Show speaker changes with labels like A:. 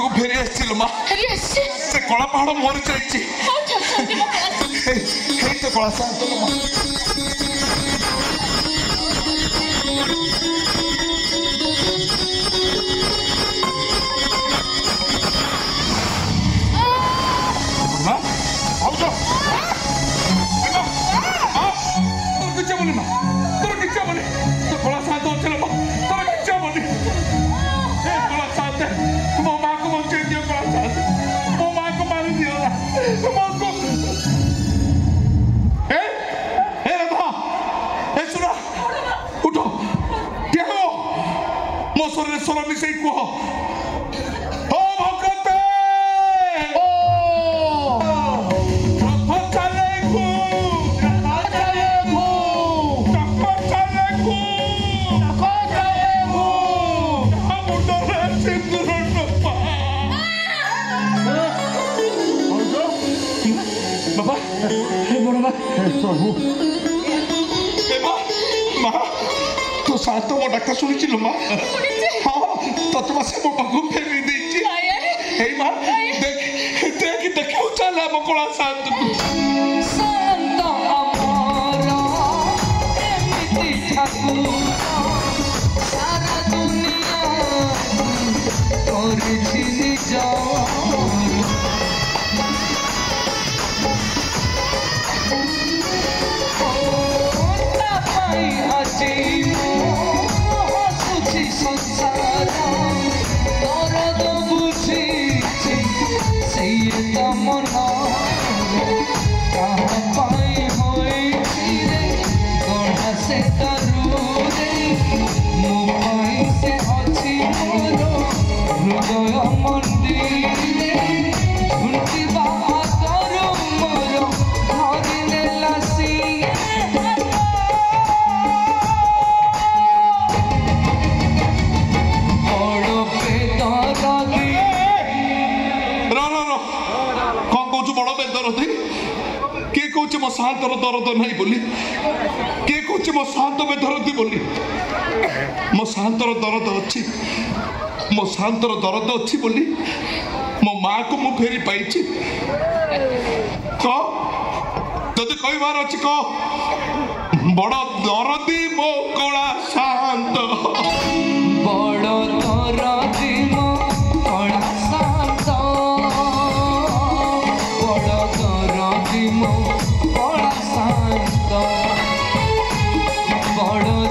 A: पाखु फेरी आसी मा से कला पहाड़ मोर चाहिए तो कला शांत स्वर मिसे कह तो शांत मो डाक्टर शुणी मा हाँ तत से मो पाखु फेरी दे माँ देख देख देख चल आम कला शांत
B: सारा दुनिया
A: मो शांतर दरद नहीं बोली किए कह मो शांत में दरदी बोली मो शांतर दरद अच्छी मो शांतर दरद अच्छी बोली मो माँ को मु फेरी पाई कह जदि कहबार अच्छी कह बड़ दरदी मो कला शांत
B: बड़ दरदी मो कला शांत बड़ दरदी मो
A: Boro